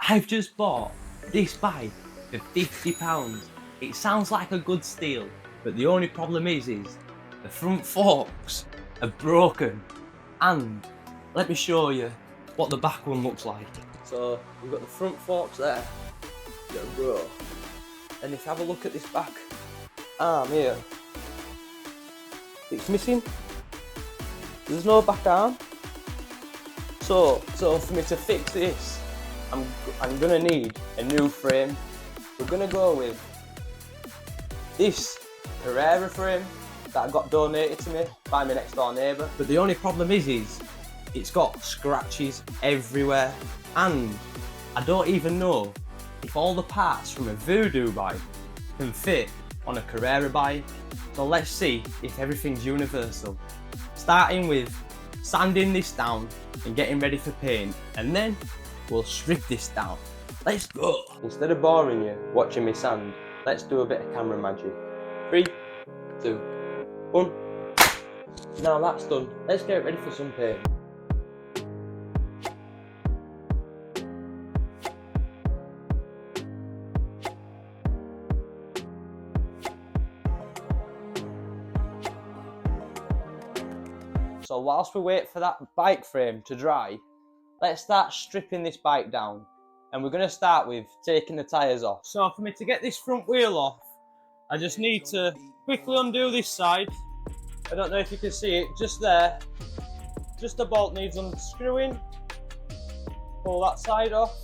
I've just bought this bike for £50. It sounds like a good steal, but the only problem is the front forks are broken. And let me show you what the back one looks like. So we've got the front forks there that are broke. And if you have a look at this back arm here, it's missing. There's no back arm. So for me to fix this, I'm gonna need a new frame. We're gonna go with this Carrera frame that got donated to me by my next door neighbour. But the only problem is it's got scratches everywhere, and I don't even know if all the parts from a Voodoo bike can fit on a Carrera bike. So let's see if everything's universal. Starting with sanding this down and getting ready for paint, and then we'll strip this down. Let's go! Instead of boring you watching me sand, let's do a bit of camera magic. 3, 2, 1. Now that's done, let's get ready for some paint. So whilst we wait for that bike frame to dry, let's start stripping this bike down. And we're going to start with taking the tyres off. So for me to get this front wheel off, I just need to quickly undo this side. I don't know if you can see it, just there. Just the bolt needs unscrewing. Pull that side off.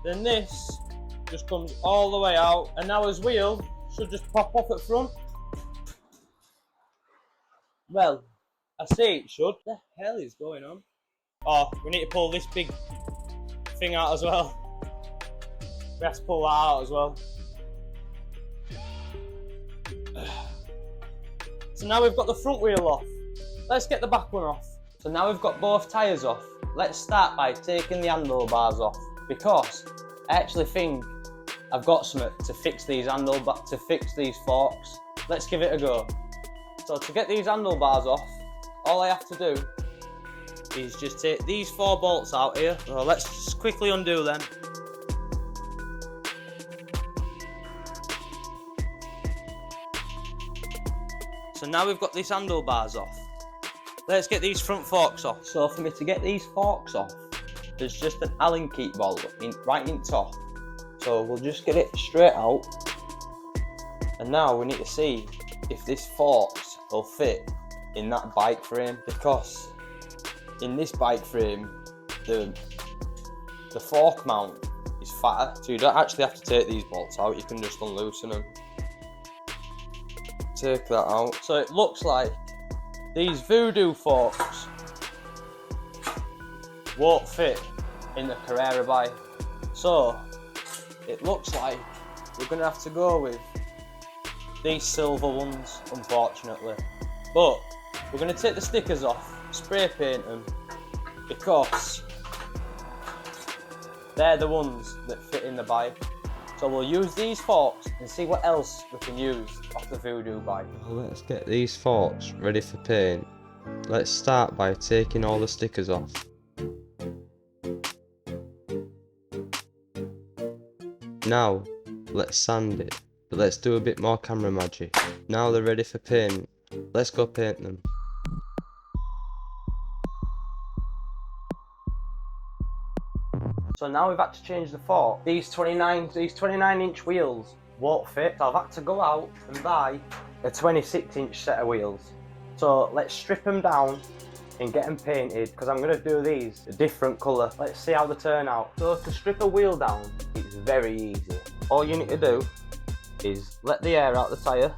Then this just comes all the way out. And now his wheel should just pop off at front. Well, I say it should. What the hell is going on? Oh, we need to pull this big thing out as well. We have to pull that out as well. So now we've got the front wheel off. Let's get the back one off. So now we've got both tyres off. Let's start by taking the handlebars off, because I actually think I've got something to fix these forks. Let's give it a go. So to get these handlebars off, all I have to do is just take these 4 bolts out here. So let's just quickly undo them. So now we've got these handlebars off. Let's get these front forks off. So for me to get these forks off, there's just an Allen key bolt right in top. So we'll just get it straight out. And now we need to see if this forks will fit in that bike frame, because in this bike frame the fork mount is fatter, so you don't actually have to take these bolts out, you can just unloosen them. Take that out. So it looks like these Voodoo forks won't fit in the Carrera bike, so it looks like we're going to have to go with these silver ones, unfortunately. But we're going to take the stickers off, spray paint them, because they're the ones that fit in the bike. So we'll use these forks and see what else we can use off the Voodoo bike. Let's get these forks ready for paint. Let's start by taking all the stickers off. Now let's sand it, but let's do a bit more camera magic. Now they're ready for paint, let's go paint them. So now we've had to change the fork. These 29-inch wheels won't fit, so I've had to go out and buy a 26-inch set of wheels. So let's strip them down and get them painted, because I'm going to do these a different colour. Let's see how they turn out. So to strip a wheel down, it's very easy. All you need to do is let the air out the tyre.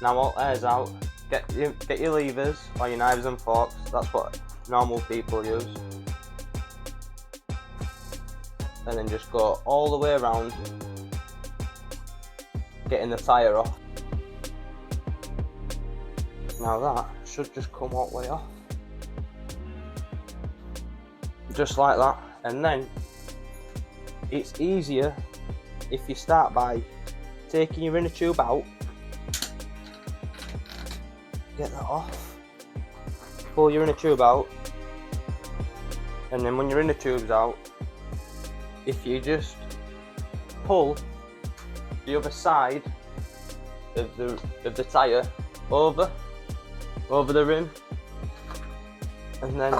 Now all air's out, get your levers or your knives and forks, that's what normal people use. And then just go all the way around, getting the tyre off. Now that should just come all the way off. Just like that. And then it's easier if you start by taking your inner tube out, get that off, pull your inner tube out, And then when your inner tube's out, if you just pull the other side of the tyre over the rim, and then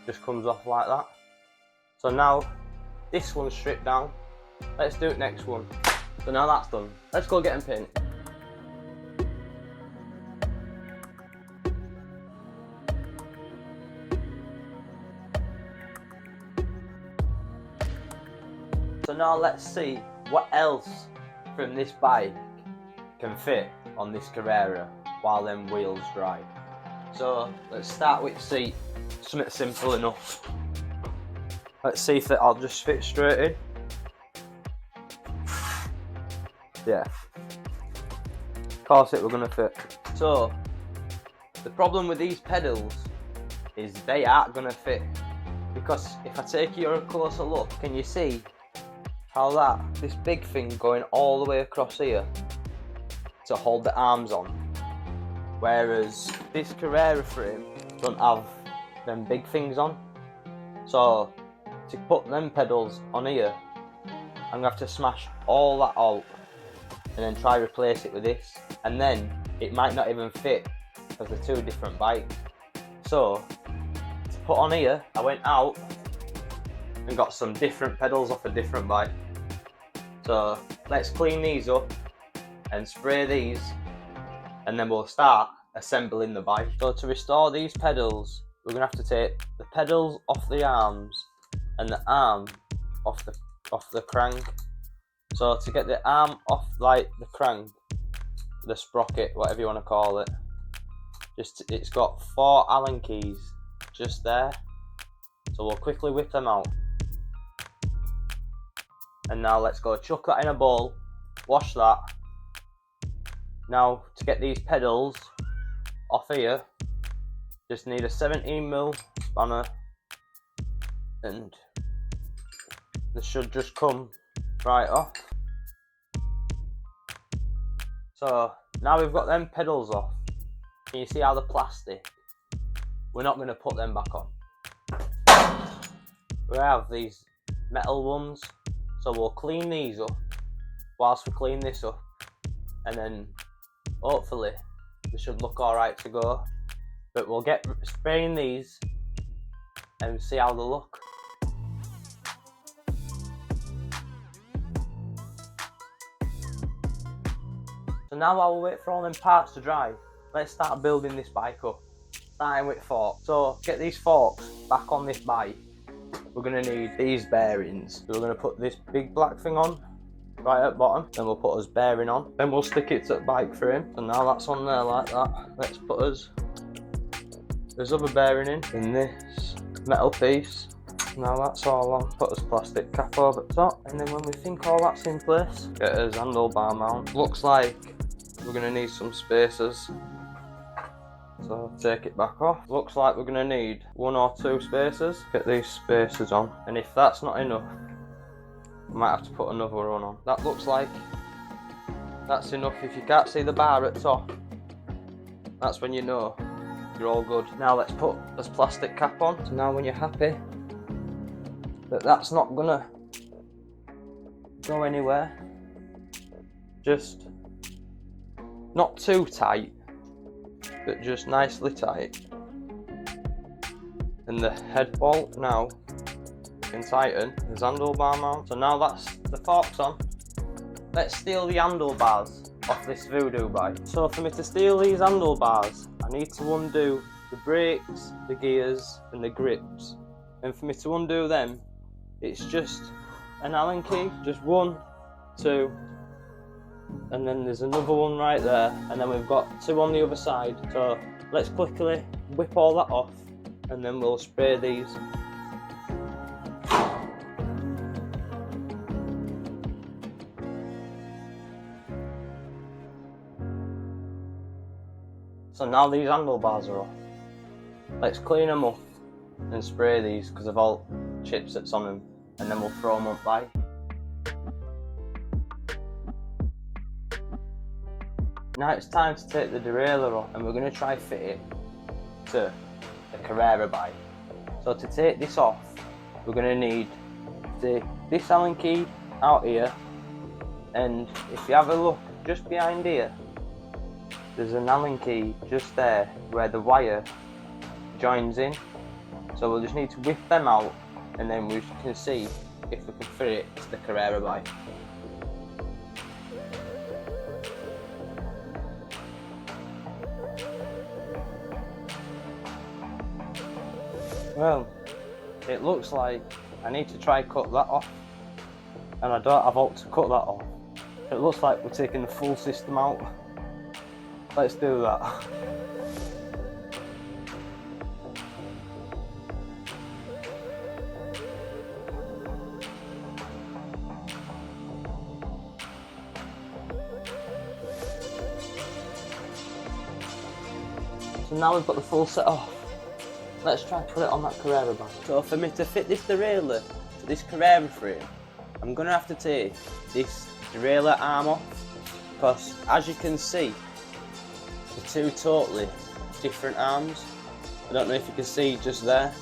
just comes off like that. So now this one's stripped down. Let's do it next one. So now that's done. Let's go get them painted. So now let's see what else from this bike can fit on this Carrera while them wheels dry. So let's start with the seat, something simple enough. Let's see if I'll just fit straight in. Yeah, of course it we're gonna fit. So the problem with these pedals is they aren't gonna fit, because if I take you a closer look, can you see how this big thing going all the way across here to hold the arms on, whereas this Carrera frame don't have them big things on. So to put them pedals on here, I'm gonna have to smash all that out and then try replace it with this, and then it might not even fit because they're two different bikes. So to put on here, I went out and got some different pedals off a different bike. So let's clean these up and spray these, and then we'll start assembling the bike. So to restore these pedals, we're gonna have to take the pedals off the arms and the arm off the crank. So to get the arm off, like the crank, the sprocket, whatever you want to call it, it's got 4 Allen keys just there. So we'll quickly whip them out. And now let's go chuck that in a bowl, wash that. Now to get these pedals off here, just need a 17mm spanner, and they should just come right off. So now we've got them pedals off. Can you see how the plastic? We're not going to put them back on. We have these metal ones, so we'll clean these up whilst we clean this up, and then hopefully they should look alright to go. But we'll get spraying these and see how they look. So now while we wait for all them parts to dry, let's start building this bike up, starting with forks. So get these forks back on this bike, we're going to need these bearings. So we're going to put this big black thing on right at the bottom, then we'll put us bearing on, then we'll stick it to the bike frame. So now that's on there like that. Let's put us this other bearing in this metal piece. Now that's all on, put us plastic cap over the top, and then when we think all that's in place, get us handlebar mount. Looks like we're going to need some spacers, so take it back off. Looks like we're going to need 1 or 2 spacers. Get these spacers on, and if that's not enough, I might have to put another one on. That looks like that's enough. If you can't see the bar at top, that's when you know you're all good. Now let's put this plastic cap on. So now when you're happy that that's not gonna go anywhere, just not too tight, but just nicely tight. And the head bolt now can tighten his handlebar mount. So now that's the forks on, let's steal the handlebars off this Voodoo bike. So for me to steal these handlebars, I need to undo the brakes, the gears and the grips. And for me to undo them, it's just an Allen key, just 1, 2, and then there's another one right there, and then we've got 2 on the other side. So let's quickly whip all that off, and then we'll spray these. So now these handlebars are off. Let's clean them up and spray these because of all chips that's on them, and then we'll throw them up by. Now it's time to take the derailleur off, and we're going to try fit it to the Carrera bike. So to take this off, we're going to need to take this Allen key out here, and if you have a look just behind here, there's an Allen key just there where the wire joins in. So we'll just need to whip them out, and then we can see if we can fit it to the Carrera bike. Well, it looks like I need to try cut that off, and I don't have out to cut that off. It looks like we're taking the full system out. Let's do that. So now we've got the full set off. Let's try and put it on that Carrera bike. So for me to fit this derailleur to this Carrera frame, I'm going to have to take this derailleur arm off, because as you can see, they're two totally different arms. I don't know if you can see just there,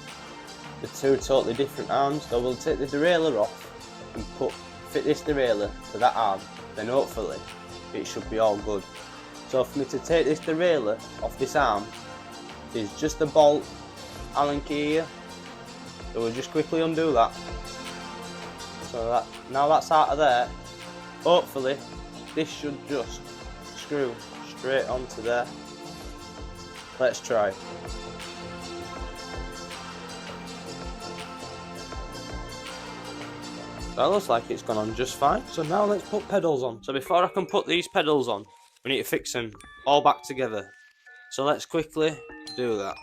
the two totally different arms. So we'll take the derailleur off and fit this derailleur to that arm, then hopefully it should be all good. So for me to take this derailleur off this arm, is just a bolt Allen key here. So we'll just quickly undo that. So now that's out of there, hopefully this should just screw straight onto there. Let's try. That looks like it's gone on just fine. So now let's put pedals on. So before I can put these pedals on, we need to fix them all back together. So let's quickly do that.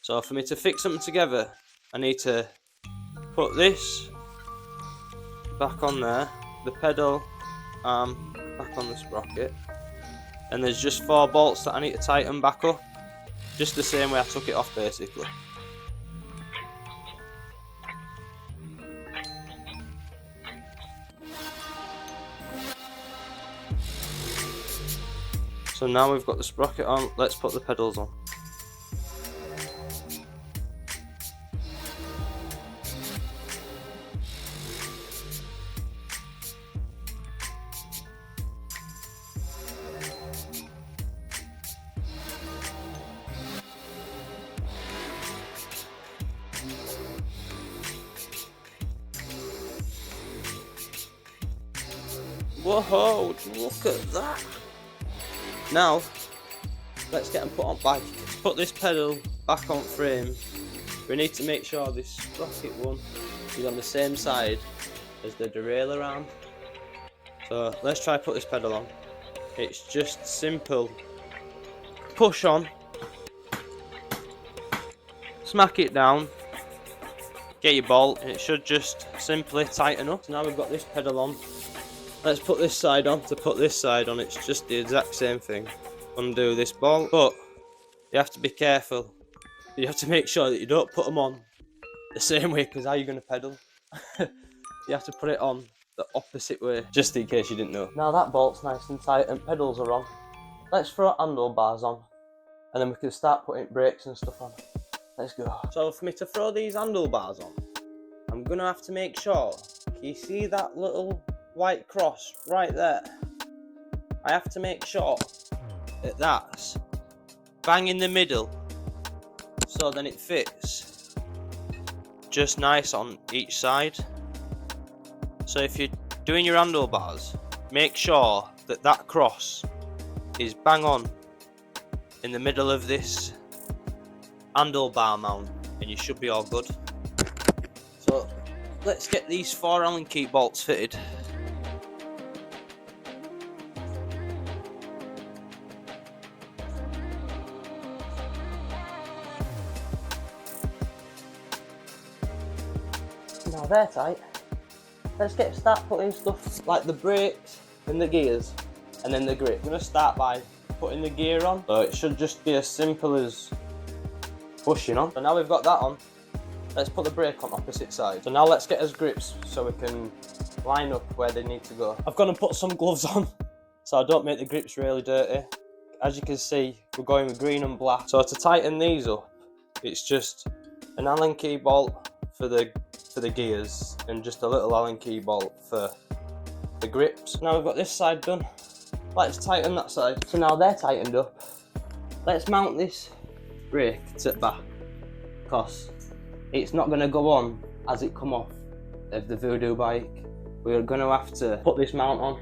So for me to fix something together, I need to put this back on there, the pedal arm back on the sprocket, and there's just 4 bolts that I need to tighten back up, just the same way I took it off basically. So now we've got the sprocket on, let's put the pedals on. Whoa, look at that! Now, let's get them put on back. Put this pedal back on frame. We need to make sure this sprocket one is on the same side as the derailleur arm. So let's try put this pedal on. It's just simple. Push on. Smack it down. Get your bolt and it should just simply tighten up. So now we've got this pedal on. Let's put this side on. To put this side on, it's just the exact same thing. Undo this bolt, but you have to be careful. You have to make sure that you don't put them on the same way, because how are you going to pedal? You have to put it on the opposite way, just in case you didn't know. Now that bolt's nice and tight and pedals are on. Let's throw handlebars on, and then we can start putting brakes and stuff on. Let's go. So for me to throw these handlebars on, I'm going to have to make sure, can you see that little white cross right there? I have to make sure that that's bang in the middle, so then it fits just nice on each side. So if you're doing your handlebars, make sure that that cross is bang on in the middle of this handlebar mount, and you should be all good. So let's get these 4 Allen key bolts fitted. Now they're tight. Let's start putting stuff like the brakes and the gears and then the grip. I'm going to start by putting the gear on. So it should just be as simple as pushing on. So now we've got that on, let's put the brake on opposite side. So now let's get us grips so we can line up where they need to go. I've gone and put some gloves on so I don't make the grips really dirty. As you can see, we're going with green and black. So to tighten these up, it's just an Allen key bolt for the gears, and just a little Allen key bolt for the grips. Now we've got this side done. Let's tighten that side. So now they're tightened up. Let's mount this brake to the back, because it's not going to go on as it come off of the Voodoo bike. We're going to have to put this mount on.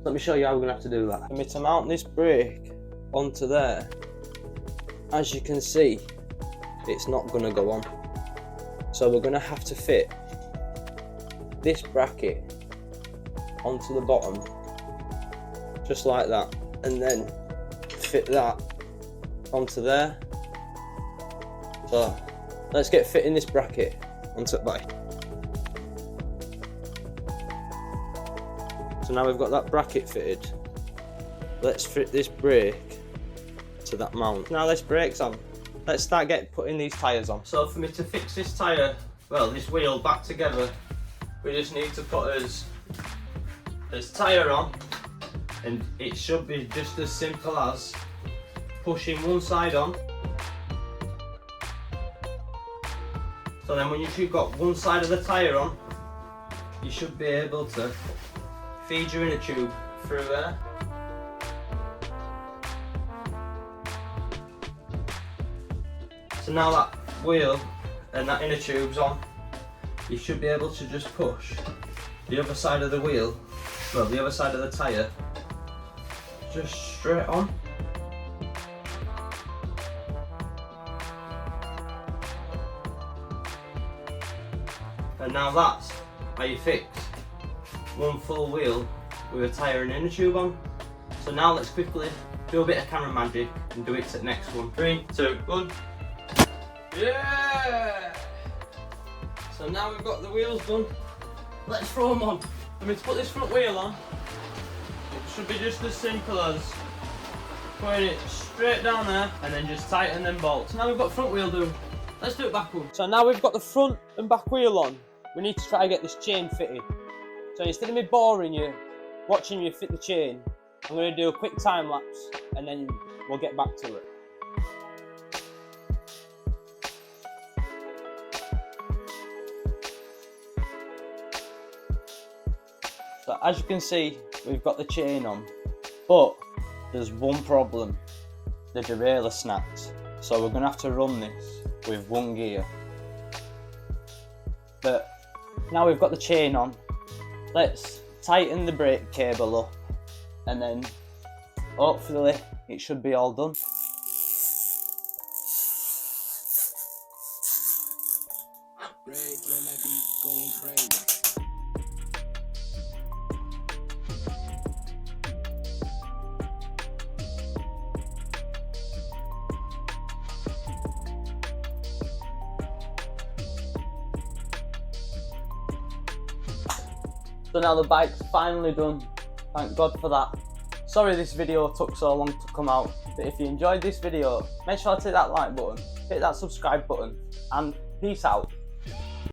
Let me show you how we're going to have to do that. For me to mount this brake onto there, as you can see, it's not going to go on. So we're going to have to fit this bracket onto the bottom, just like that, and then fit that onto there. So let's get fitting this bracket onto the bike. So now we've got that bracket fitted. Let's fit this brake to that mount. Now this brake's on. Let's start putting these tyres on. So for me to fix this tyre, well, this wheel back together, we just need to put as tyre on, and it should be just as simple as pushing one side on. So then when you've got one side of the tyre on, you should be able to feed your inner tube through there. So now that wheel and that inner tube's on, you should be able to just push the other side of the wheel, well, the other side of the tyre, just straight on. And now that's how you fix one full wheel with a tyre and inner tube on. So now let's quickly do a bit of camera magic and do it to the next one. 3, 2, 1. Yeah! So now we've got the wheels done. Let's throw them on. For me to put this front wheel on, it should be just as simple as putting it straight down there and then just tighten them bolts. Now we've got front wheel done. Let's do it backwards. So now we've got the front and back wheel on, we need to try to get this chain fitted. So instead of me boring you, watching you fit the chain, I'm going to do a quick time lapse and then we'll get back to it. So as you can see, we've got the chain on, but there's one problem. The derailleur snapped. So we're going to have to run this with one gear. But now we've got the chain on, let's tighten the brake cable up, and then hopefully it should be all done. So now the bike's finally done, thank God for that. Sorry this video took so long to come out, but if you enjoyed this video, make sure to hit that like button, hit that subscribe button, and peace out.